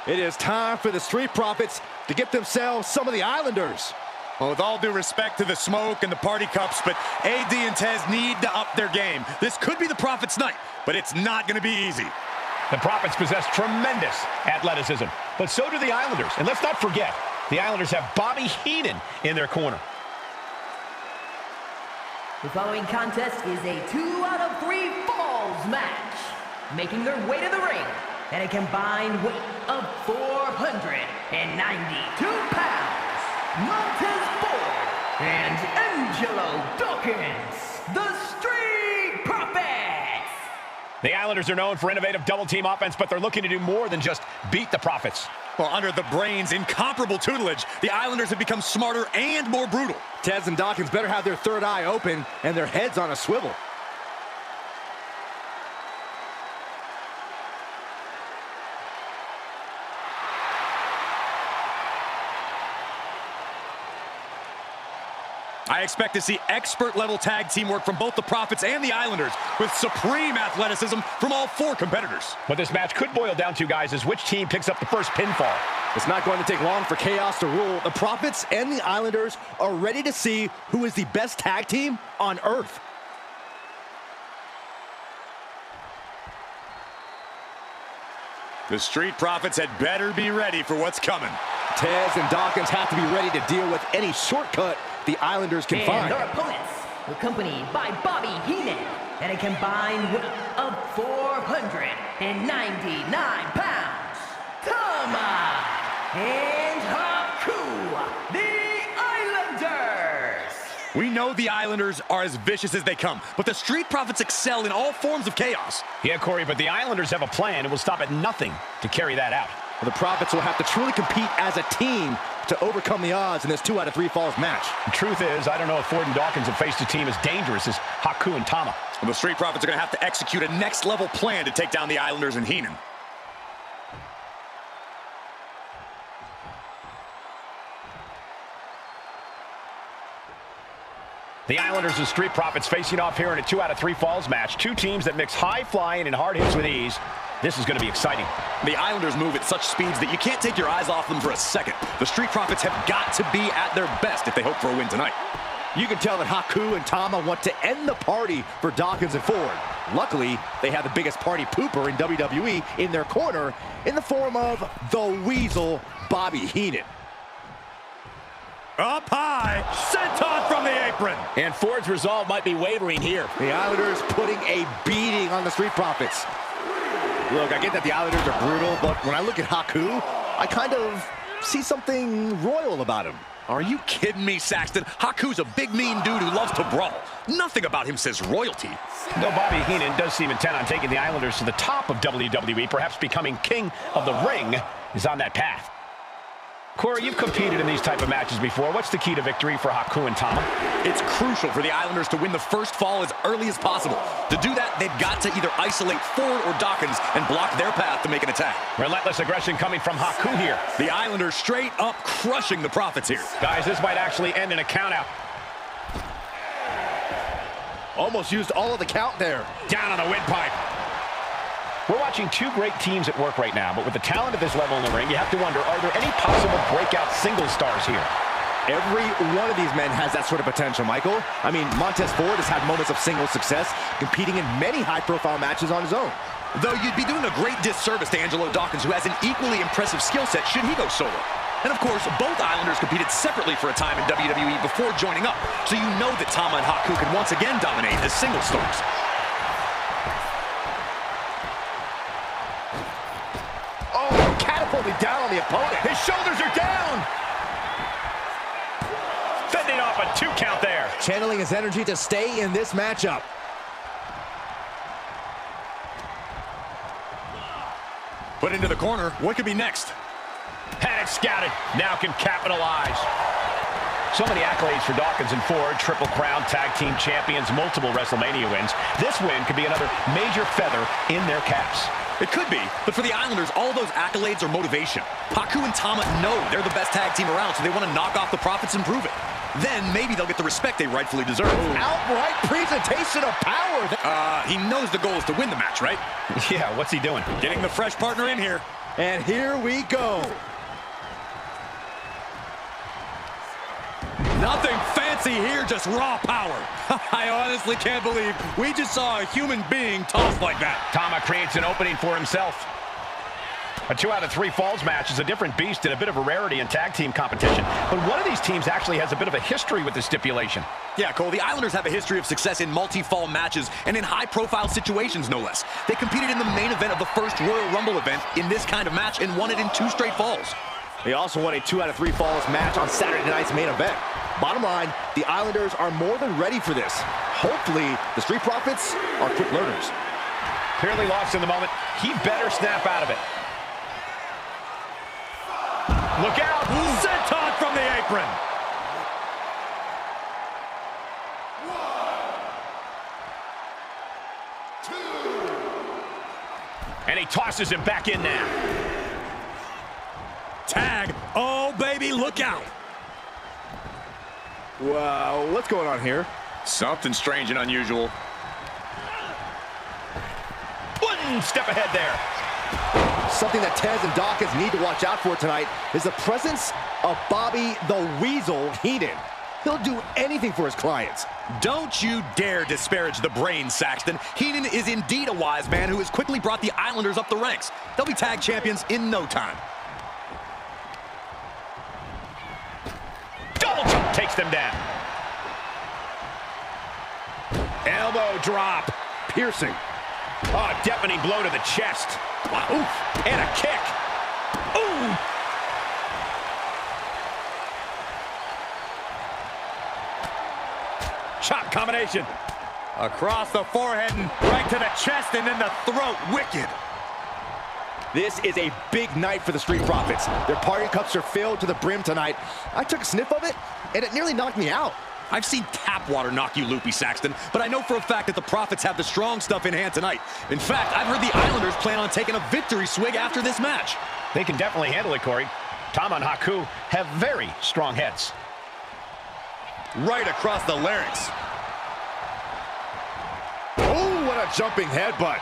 It is time for the Street Profits to get themselves some of the Islanders. Well, with all due respect to the smoke and the party cups, but AD and Tez need to up their game. This could be the Profits' night, but it's not going to be easy. The Profits possess tremendous athleticism, but so do the Islanders. And let's not forget, the Islanders have Bobby Heenan in their corner. The following contest is a 2 out of 3 falls match. Making their way to the ring at a combined weight of 492 pounds, Montez Ford and Angelo Dawkins, the Street Profits. The Islanders are known for innovative double-team offense, but they're looking to do more than just beat the Profits. Well, under the Brains' incomparable tutelage, the Islanders have become smarter and more brutal. Tez and Dawkins better have their third eye open and their heads on a swivel. I expect to see expert-level tag teamwork from both the Profits and the Islanders, with supreme athleticism from all 4 competitors. What this match could boil down to, guys, is which team picks up the first pinfall. It's not going to take long for chaos to rule. The Profits and the Islanders are ready to see who is the best tag team on Earth. The Street Profits had better be ready for what's coming. Tez and Dawkins have to be ready to deal with any shortcut the Islanders can find. And their opponents, accompanied by Bobby Heenan, at a combined weight of 499 pounds, Tama and Haku, the Islanders. We know the Islanders are as vicious as they come, but the Street Profits excel in all forms of chaos. Yeah, Corey, but the Islanders have a plan and will stop at nothing to carry that out. The Profits will have to truly compete as a team to overcome the odds in this 2 out of 3 falls match. The truth is, I don't know if Ford and Dawkins have faced a team as dangerous as Haku and Tama. Well, the Street Profits are going to have to execute a next-level plan to take down the Islanders and Heenan. The Islanders and Street Profits facing off here in a 2 out of 3 falls match. 2 teams that mix high flying and hard hits with ease. This is going to be exciting. The Islanders move at such speeds that you can't take your eyes off them for a second. The Street Profits have got to be at their best if they hope for a win tonight. You can tell that Haku and Tama want to end the party for Dawkins and Ford. Luckily, they have the biggest party pooper in WWE in their corner in the form of the Weasel, Bobby Heenan. Up high, senton from the apron. And Ford's resolve might be wavering here. The Islanders putting a beating on the Street Profits. Look, I get that the Islanders are brutal, but when I look at Haku, I kind of see something royal about him. Are you kidding me, Saxton? Haku's a big, mean dude who loves to brawl. Nothing about him says royalty. Though Bobby Heenan does seem intent on taking the Islanders to the top of WWE, perhaps becoming king of the ring, is on that path. Corey, you've competed in these type of matches before. What's the key to victory for Haku and Tama? It's crucial for the Islanders to win the first fall as early as possible. To do that, they've got to either isolate Ford or Dawkins and block their path to make an attack. Relentless aggression coming from Haku here. The Islanders straight up crushing the Profits here. Guys, this might actually end in a countout. Almost used all of the count there. Down on the windpipe. We're watching 2 great teams at work right now, but with the talent at this level in the ring, you have to wonder, are there any possible breakout single stars here? Every one of these men has that sort of potential, Michael. I mean, Montez Ford has had moments of single success, competing in many high-profile matches on his own. Though you'd be doing a great disservice to Angelo Dawkins, who has an equally impressive skill set should he go solo. And of course, both Islanders competed separately for a time in WWE before joining up, so you know that Tama and Haku can once again dominate as single stars. Catapulted down on the opponent. His shoulders are down. Fending off a 2 count there. Channeling his energy to stay in this matchup. Put into the corner. What could be next? Had it scouted. Now can capitalize. So many accolades for Dawkins and Ford. Triple Crown Tag Team Champions, multiple WrestleMania wins. This win could be another major feather in their caps. It could be, but for the Islanders, all those accolades are motivation. Haku and Tama know they're the best tag team around, so they want to knock off the Profits and prove it. Then maybe they'll get the respect they rightfully deserve. Outright presentation of power. He knows the goal is to win the match, right? Yeah, what's he doing? Getting the fresh partner in here. And here we go. Nothing fancy here, just raw power. I honestly can't believe we just saw a human being tossed like that. Tama creates an opening for himself. A 2 out of 3 falls match is a different beast and a bit of a rarity in tag team competition. But one of these teams actually has a bit of a history with this stipulation. Yeah, Cole, the Islanders have a history of success in multi-fall matches and in high-profile situations, no less. They competed in the main event of the first Royal Rumble event in this kind of match and won it in 2 straight falls. They also won a 2 out of 3 falls match on Saturday night's main event. Bottom line, the Islanders are more than ready for this. Hopefully, the Street Profits are quick learners. Clearly lost in the moment. He better snap out of it. Look out! Senton from the apron! And he tosses him back in now. Tag! Oh, baby, look out! Wow, what's going on here? Something strange and unusual. One step ahead there. Something that Tez and Dawkins need to watch out for tonight is the presence of Bobby the Weasel Heenan. He'll do anything for his clients. Don't you dare disparage the brain, Saxton. Heenan is indeed a wise man who has quickly brought the Islanders up the ranks. They'll be tag champions in no time. Double jump takes them down. Elbow drop. Piercing. Oh, deafening blow to the chest. Wow. Oof. And a kick. Ooh. Chop combination. Across the forehead and right to the chest and then the throat. Wicked. This is a big night for the Street Profits. Their party cups are filled to the brim tonight. I took a sniff of it, and it nearly knocked me out. I've seen tap water knock you loopy, Saxton, but I know for a fact that the Profits have the strong stuff in hand tonight. In fact, I've heard the Islanders plan on taking a victory swig after this match. They can definitely handle it, Corey. Tama and Haku have very strong heads. Right across the larynx. Oh, what a jumping headbutt.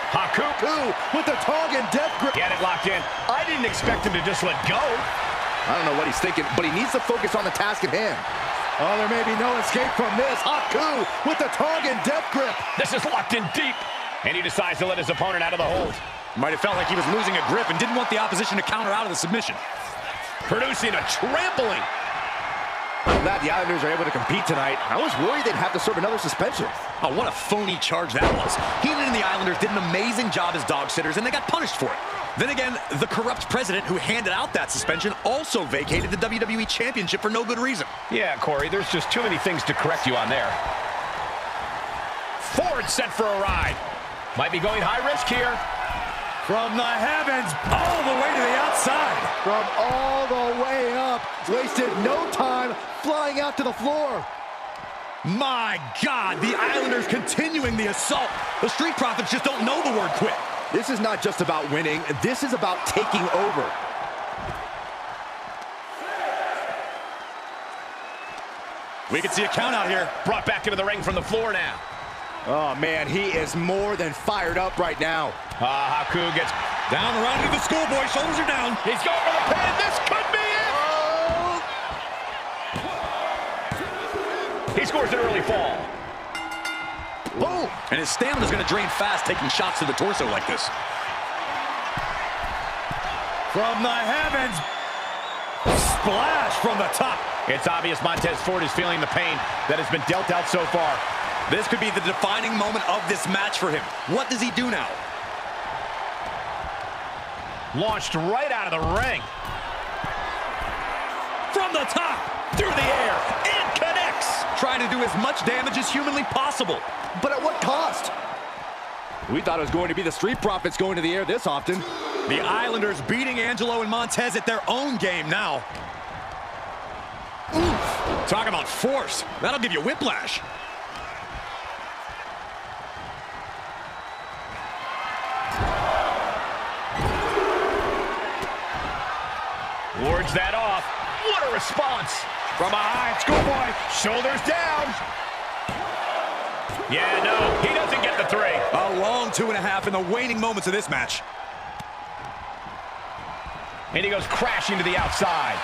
Haku with the Tongan death grip. Get it locked in. I didn't expect him to just let go. I don't know what he's thinking, but he needs to focus on the task at hand. Oh, there may be no escape from this. Haku with the Tongan death grip. This is locked in deep. And he decides to let his opponent out of the hold. Might have felt like he was losing a grip and didn't want the opposition to counter out of the submission. Producing a trampling. I'm glad the Islanders are able to compete tonight. I was worried they'd have to serve another suspension. Oh, what a phony charge that was. Heenan and the Islanders did an amazing job as dog sitters, and they got punished for it. Then again, the corrupt president who handed out that suspension also vacated the WWE Championship for no good reason. Yeah, Corey, there's just too many things to correct you on there. Ford set for a ride. Might be going high risk here. From the heavens, all the way to the outside. From all the way up. Wasted no time flying out to the floor. My God, the Islanders continuing the assault. The Street Profits just don't know the word quit. This is not just about winning. This is about taking over. We can see a count out here. Brought back into the ring from the floor now. Oh, man, he is more than fired up right now. Haku gets down around to the schoolboy. Shoulders are down. He's going for the pin. This could be it. He scores an early fall. Boom. And his stamina's going to drain fast, taking shots to the torso like this. From the heavens. Splash from the top. It's obvious Montez Ford is feeling the pain that has been dealt out so far. This could be the defining moment of this match for him. What does he do now? Launched right out of the ring. From the top, through the air, and connects. Trying to do as much damage as humanly possible. But at what cost? We thought it was going to be the Street Profits going to the air this often. The Islanders beating Angelo and Montez at their own game now. Oof. Talk about force. That'll give you whiplash. Wards that off. What a response. From behind, schoolboy. Shoulders down. Yeah, no, he doesn't get the 3. A long 2.5 in the waning moments of this match. And he goes crashing to the outside.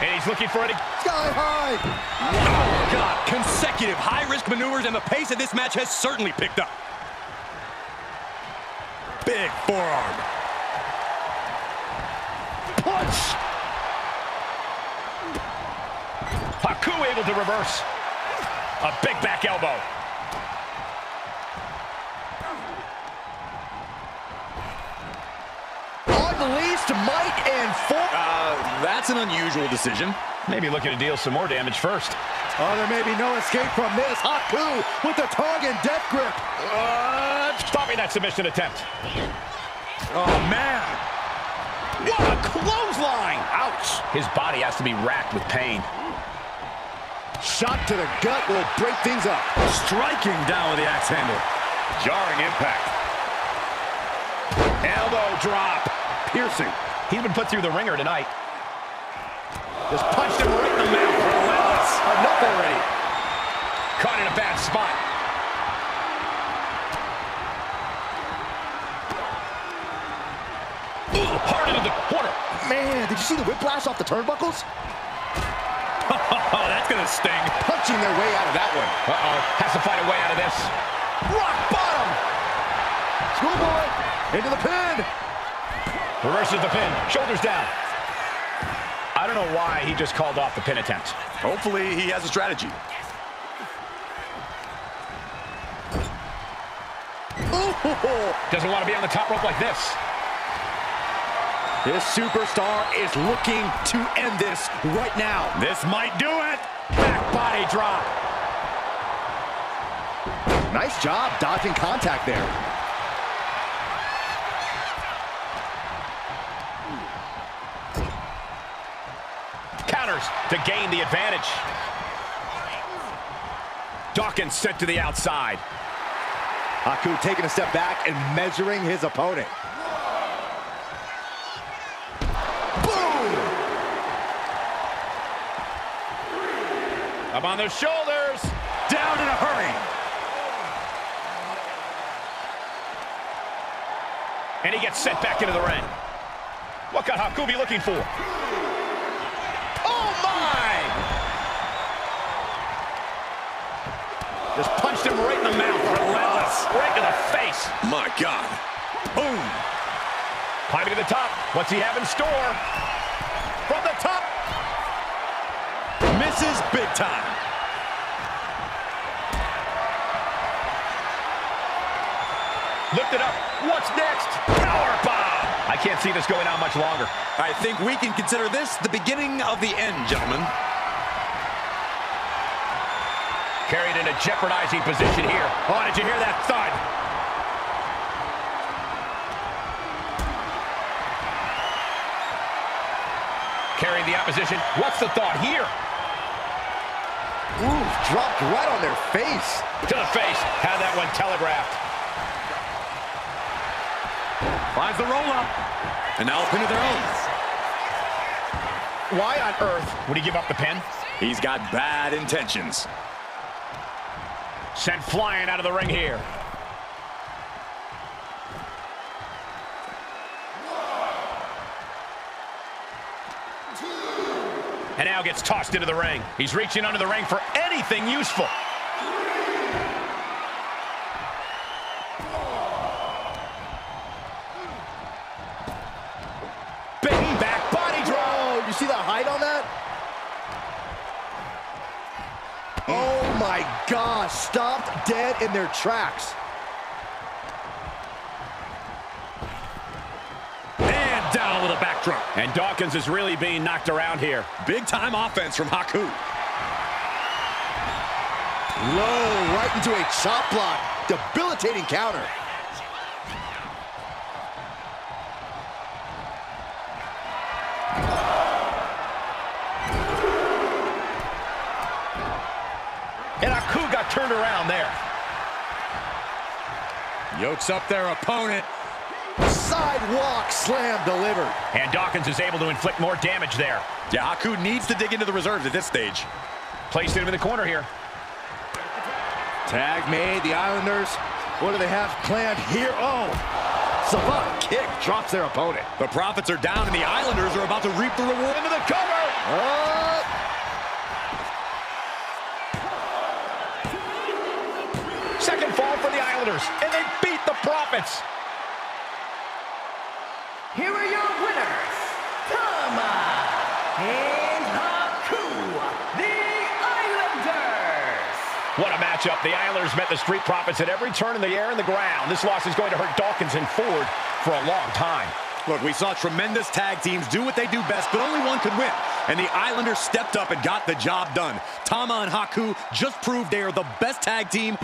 And he's looking for it. Sky high. Oh, God. Consecutive high-risk maneuvers, and the pace of this match has certainly picked up. Big forearm. Punch. Haku able to reverse. A big back elbow. Unleashed might and force. That's an unusual decision. Maybe looking to deal some more damage first. Oh, there may be no escape from this. Haku with the tongue and death grip. Stopping that submission attempt. Oh, man. What a clothesline! Ouch! His body has to be racked with pain. Shot to the gut will break things up. Striking down with the axe handle. Jarring impact. Elbow drop. Piercing. He's been put through the ringer tonight. Just punched him right in the mouth. Relentless. Enough already. Caught in a bad spot. Ooh, hard into the corner. Man, did you see the whiplash off the turnbuckles? Oh, that's going to sting. Punching their way out of that one. Uh-oh. Has to find a way out of this. Rock bottom. Schoolboy into the pin. Reverses the pin. Shoulders down. I don't know why he just called off the pin attempt. Hopefully he has a strategy. Ooh. Doesn't want to be on the top rope like this. This superstar is looking to end this right now. This might do it. Back body drop. Nice job dodging contact there. Counters to gain the advantage. Dawkins sent to the outside. Haku taking a step back and measuring his opponent. Up on their shoulders. Down in a hurry. And he gets sent back into the ring. What could Haku be looking for? Oh, my! Just punched him right in the mouth. Relentless. Right to the face. My God. Boom. Climbing to the top. What's he have in store? From the top. Misses big time. Lift it up. What's next? Powerbomb. I can't see this going on much longer. I think we can consider this the beginning of the end, gentlemen. Carried in a jeopardizing position here. Oh, did you hear that thud? Carrying the opposition. What's the thought here? Ooh, dropped right on their face. To the face. Had that one telegraphed. Finds the roll-up. And now a pin of their own. Why on earth would he give up the pin? He's got bad intentions. Sent flying out of the ring here. And now gets tossed into the ring. He's reaching under the ring for anything useful. Big back body drop. You see the height on that? Oh my gosh, stopped dead in their tracks. And down with a backdrop. And Dawkins is really being knocked around here. Big time offense from Haku. Low, right into a chop block. Debilitating counter. And Haku got turned around there. Yokes up their opponent. Sidewalk slam delivered. And Dawkins is able to inflict more damage there. Yeah, Haku needs to dig into the reserves at this stage. Placing him in the corner here. Tag made, the Islanders. What do they have planned here? Oh, savant kick drops their opponent. The Profits are down, and the Islanders are about to reap the reward. Into the cover. Second fall for the Islanders, and they beat the Profits. Here are your winners, Tama and Haku, the Islanders. What a matchup. The Islanders met the Street Profits at every turn in the air and the ground. This loss is going to hurt Dawkins and Ford for a long time. Look, we saw tremendous tag teams do what they do best, but only one could win. And the Islanders stepped up and got the job done. Tama and Haku just proved they are the best tag team